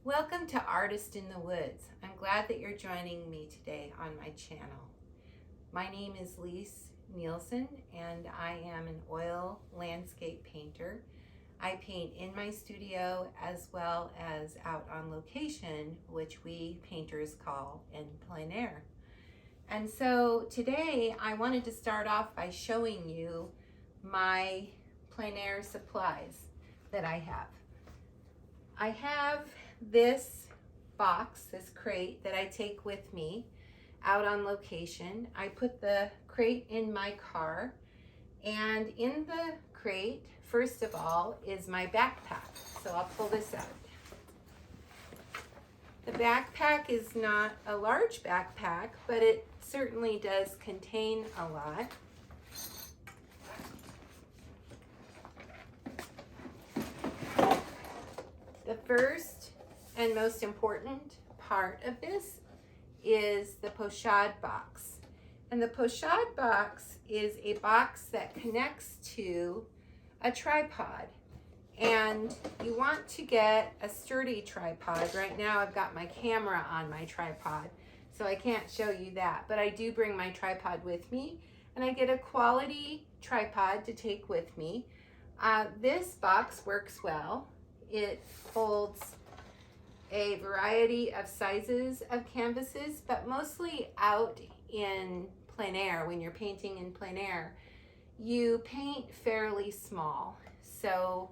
Welcome to Artist in the Woods. I'm glad that you're joining me today on my channel. My name is Lis Nielsen and I am an oil landscape painter. I paint in my studio as well as out on location, which we painters call in plein air. And so today I wanted to start off by showing you my plein air supplies that I have. I have this box, this crate that I take with me out on location. I put the crate in my car, and in the crate, first of all, is my backpack. So I'll pull this out. The backpack is not a large backpack, but it certainly does contain a lot. The first and most important part of this is the pochade box. And the pochade box is a box that connects to a tripod. And you want to get a sturdy tripod. Right now I've got my camera on my tripod, so I can't show you that. But I do bring my tripod with me, and I get a quality tripod to take with me. This box works well. It holds a variety of sizes of canvases, but mostly out in plein air, when you're painting in plein air, you paint fairly small. So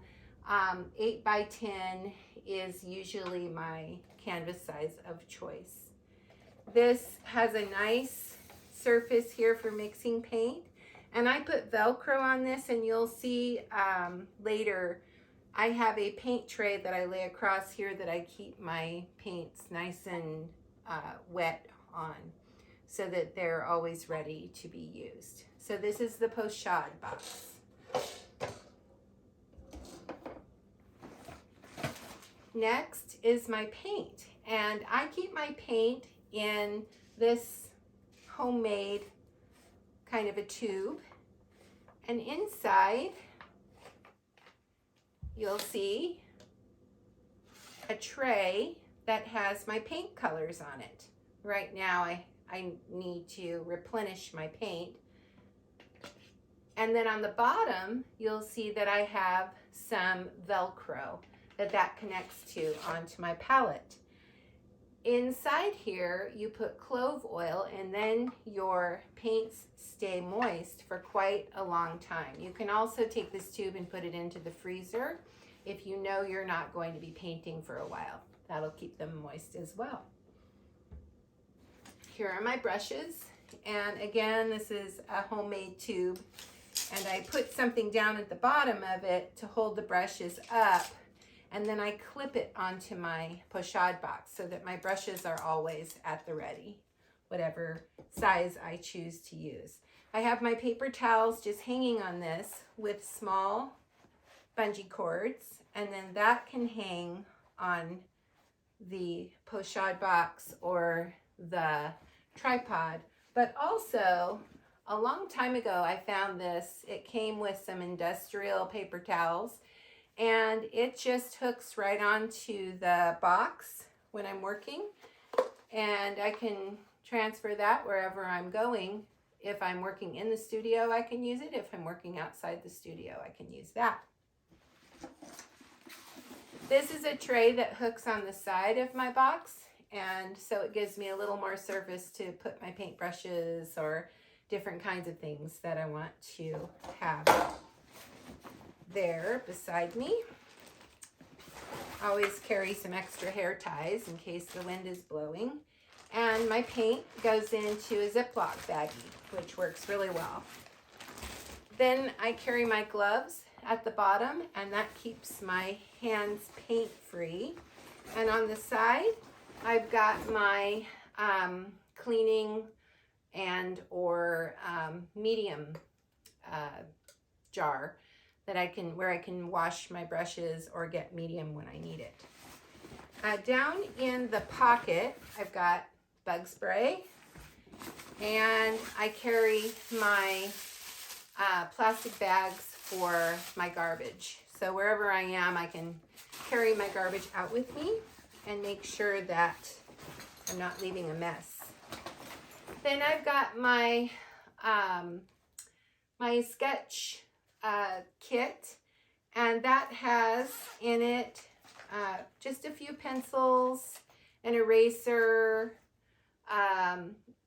8 by 10 is usually my canvas size of choice. This has a nice surface here for mixing paint, and I put Velcro on this, and you'll see later I have a paint tray that I lay across here that I keep my paints nice and wet on, so that they're always ready to be used. So this is the pochade box. Next is my paint, and I keep my paint in this homemade kind of a tube, and inside you'll see a tray that has my paint colors on it. Right now I need to replenish my paint. And then on the bottom, you'll see that I have some Velcro that connects to onto my palette. Inside here, you put clove oil, and then your paints stay moist for quite a long time. You can also take this tube and put it into the freezer if you know you're not going to be painting for a while. That'll keep them moist as well. Here are my brushes, and again, this is a homemade tube, and I put something down at the bottom of it to hold the brushes up, and then I clip it onto my pochade box so that my brushes are always at the ready, whatever size I choose to use. I have my paper towels just hanging on this with small bungee cords, and then that can hang on the pochade box or the tripod. But also, a long time ago I found this. It came with some industrial paper towels, and it just hooks right onto the box when I'm working, and I can transfer that wherever I'm going. If I'm working in the studio, I can use it. If I'm working outside the studio, I can use that. This is a tray that hooks on the side of my box, and so it gives me a little more surface to put my paintbrushes or different kinds of things that I want to have there beside me. I always carry some extra hair ties in case the wind is blowing. And my paint goes into a Ziploc baggie, which works really well. Then I carry my gloves at the bottom, and that keeps my hands paint free. And on the side, I've got my cleaning and or medium jar that where I can wash my brushes or get medium when I need it. Down in the pocket, I've got bug spray, and I carry my plastic bags for my garbage. So wherever I am, I can carry my garbage out with me. and make sure that I'm not leaving a mess. Then I've got my my sketch kit, and that has in it just a few pencils, an eraser.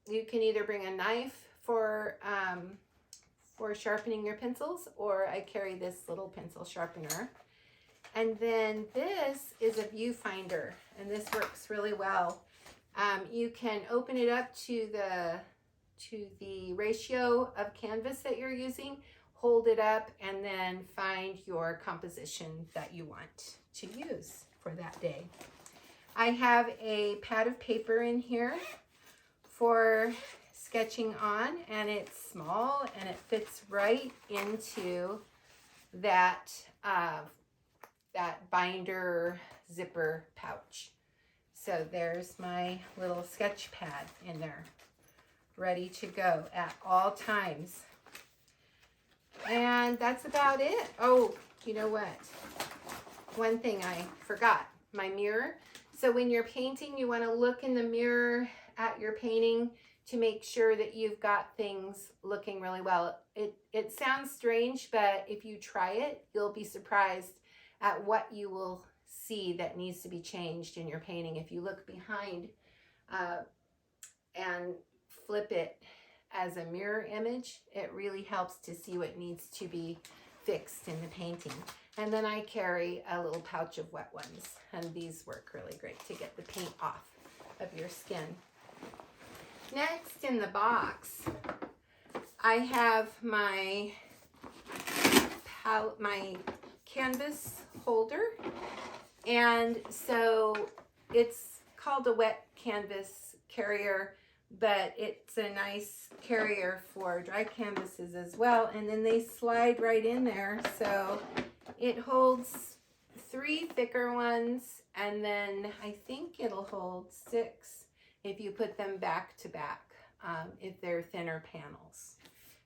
You can either bring a knife for sharpening your pencils, or I carry this little pencil sharpener. And then this is a viewfinder, and this works really well. You can open it up to the ratio of canvas that you're using, hold it up, and then find your composition that you want to use for that day. I have a pad of paper in here for sketching on, and it's small and it fits right into that that binder zipper pouch. So there's my little sketch pad in there, ready to go at all times. And that's about it. Oh, you know what? One thing I forgot, my mirror. So when you're painting, you want to look in the mirror at your painting to make sure that you've got things looking really well. It sounds strange, but if you try it, you'll be surprised at what you will see that needs to be changed in your painting. If you look behind and flip it as a mirror image, it really helps to see what needs to be fixed in the painting. And then I carry a little pouch of wet ones, and these work really great to get the paint off of your skin. Next in the box, I have my canvas holder, and so it's called a wet canvas carrier, but it's a nice carrier for dry canvases as well, and then they slide right in there, so it holds 3 thicker ones, and then I think it'll hold 6 if you put them back to back, if they're thinner panels.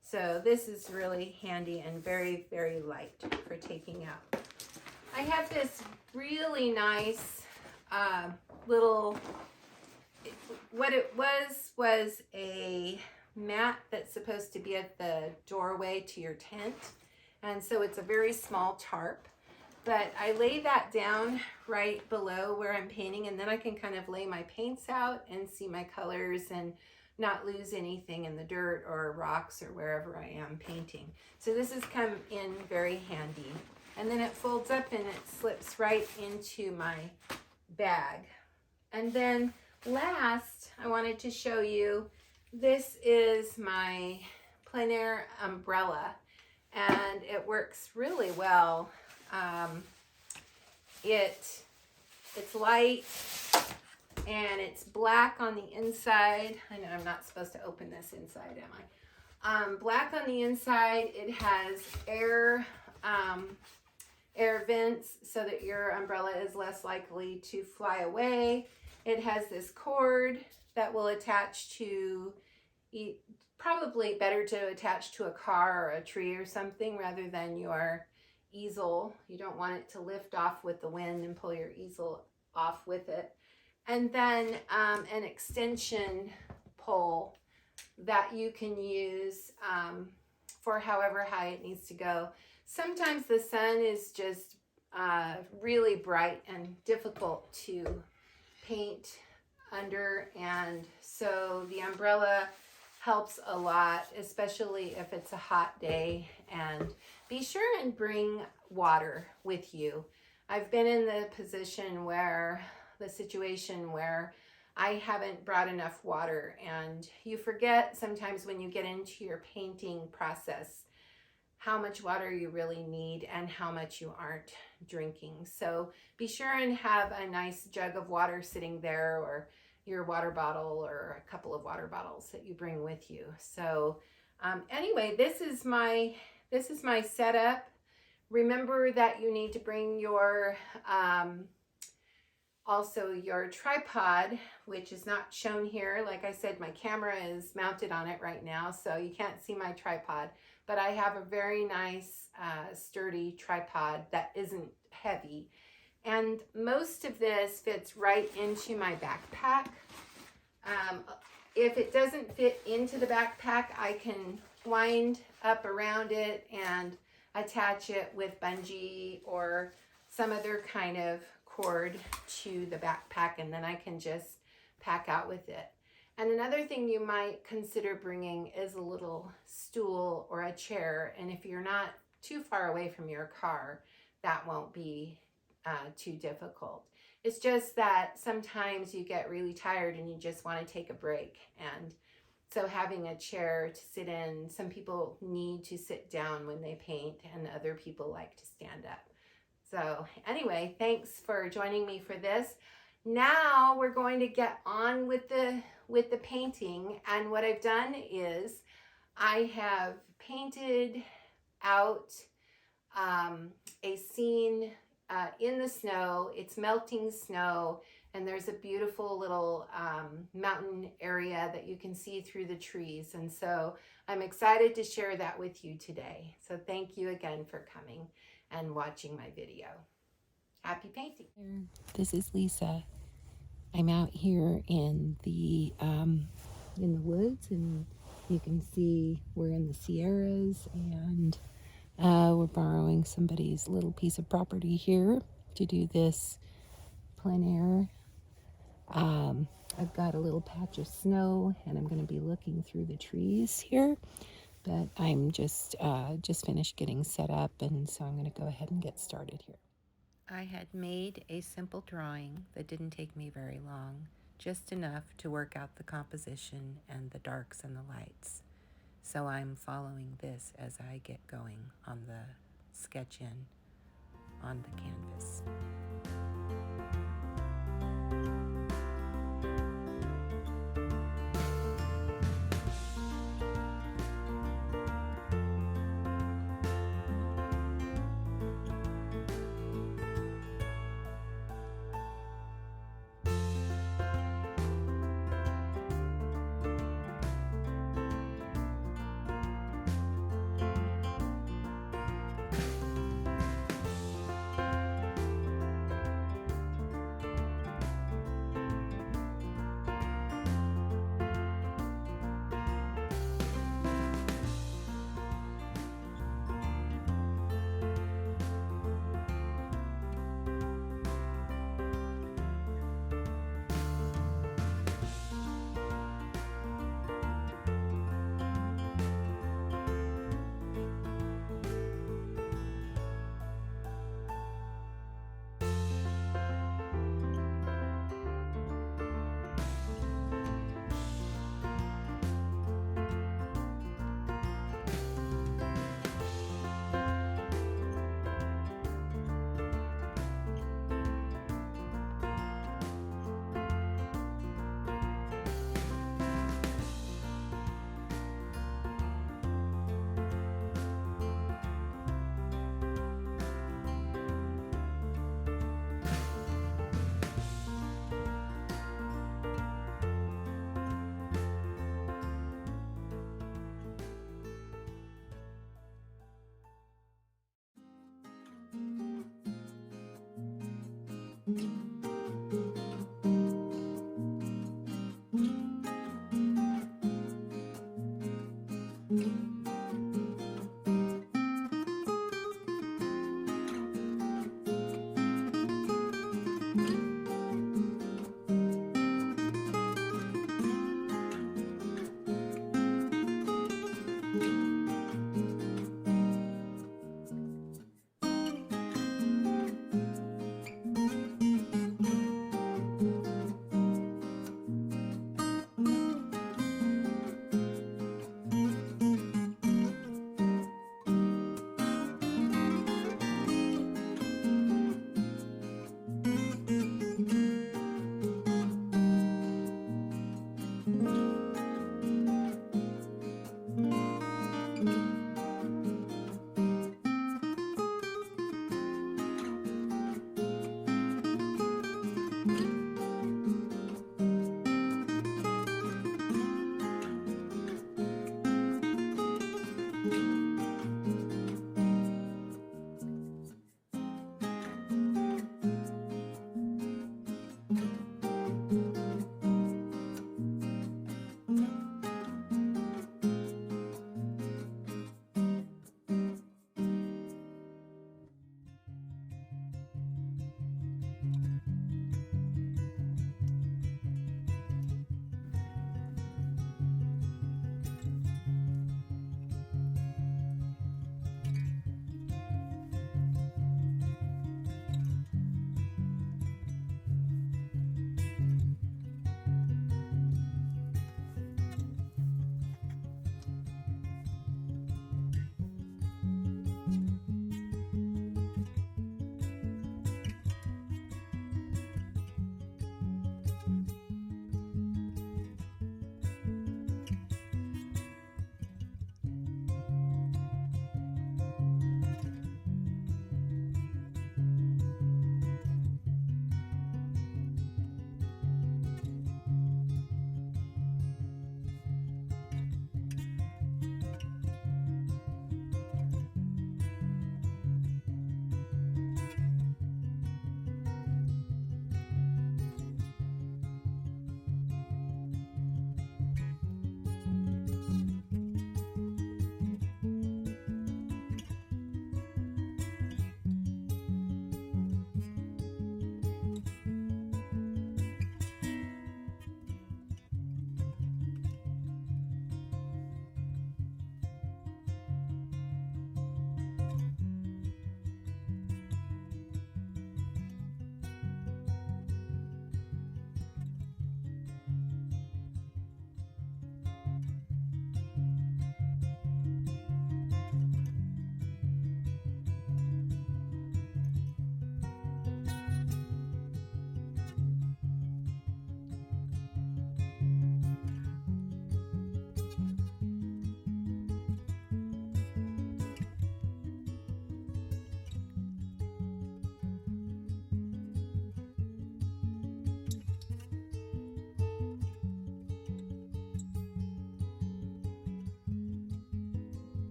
So this is really handy and very, very light for taking out. I have this really nice little, what it was a mat that's supposed to be at the doorway to your tent. And so it's a very small tarp. But I lay that down right below where I'm painting, and then I can kind of lay my paints out and see my colors and not lose anything in the dirt or rocks or wherever I am painting. So this has come in very handy. And then it folds up and it slips right into my bag. And then last, I wanted to show you, this is my plein air umbrella, and it works really well. It's light and it's black on the inside. I know I'm not supposed to open this inside, am I? Black on the inside. It has air vents so that your umbrella is less likely to fly away. It has this cord that will attach to, probably better to attach to a car or a tree or something rather than your easel. You don't want it to lift off with the wind and pull your easel off with it. And then an extension pole that you can use for however high it needs to go. Sometimes the sun is just really bright and difficult to paint under, and so the umbrella helps a lot, especially if it's a hot day. And be sure and bring water with you. I've been in the situation where I haven't brought enough water, and you forget sometimes when you get into your painting process how much water you really need and how much you aren't drinking. So be sure and have a nice jug of water sitting there, or your water bottle, or a couple of water bottles that you bring with you. So anyway, this is my setup. Remember that you need to bring your also your tripod, which is not shown here. Like I said, my camera is mounted on it right now, so you can't see my tripod, but I have a very nice sturdy tripod that isn't heavy. And most of this fits right into my backpack. If it doesn't fit into the backpack, I can wind up around it and attach it with bungee or some other kind of cord to the backpack, and then I can just pack out with it. And another thing you might consider bringing is a little stool or a chair, and if you're not too far away from your car, that won't be too difficult. It's just that sometimes you get really tired and you just want to take a break. And so having a chair to sit in, some people need to sit down when they paint and other people like to stand up. So anyway, thanks for joining me for this. Now we're going to get on with the painting. And what I've done is I have painted out a scene in the snow. It's melting snow, and there's a beautiful little mountain area that you can see through the trees. And so I'm excited to share that with you today. So thank you again for coming and watching my video. Happy painting. This is Lisa. I'm out here in the woods, and you can see we're in the Sierras, and we're borrowing somebody's little piece of property here to do this plein air. I've got a little patch of snow, and I'm going to be looking through the trees here, but I'm just finished getting set up, and so I'm going to go ahead and get started here. I had made a simple drawing that didn't take me very long, just enough to work out the composition and the darks and the lights. So I'm following this as I get going on the sketch in on the canvas.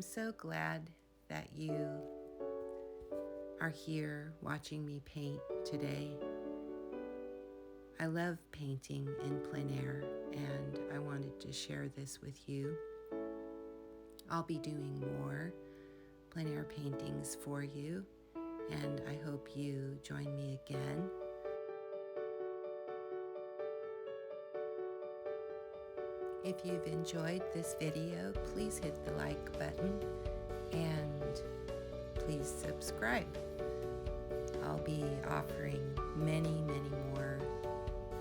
I'm so glad that you are here watching me paint today. I love painting in plein air, and I wanted to share this with you. I'll be doing more plein air paintings for you, and I hope you join me again. If you've enjoyed this video, please hit the like button and please subscribe. I'll be offering many, many more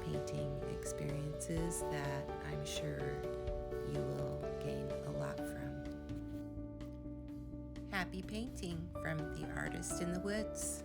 painting experiences that I'm sure you will gain a lot from. Happy painting from the artist in the woods.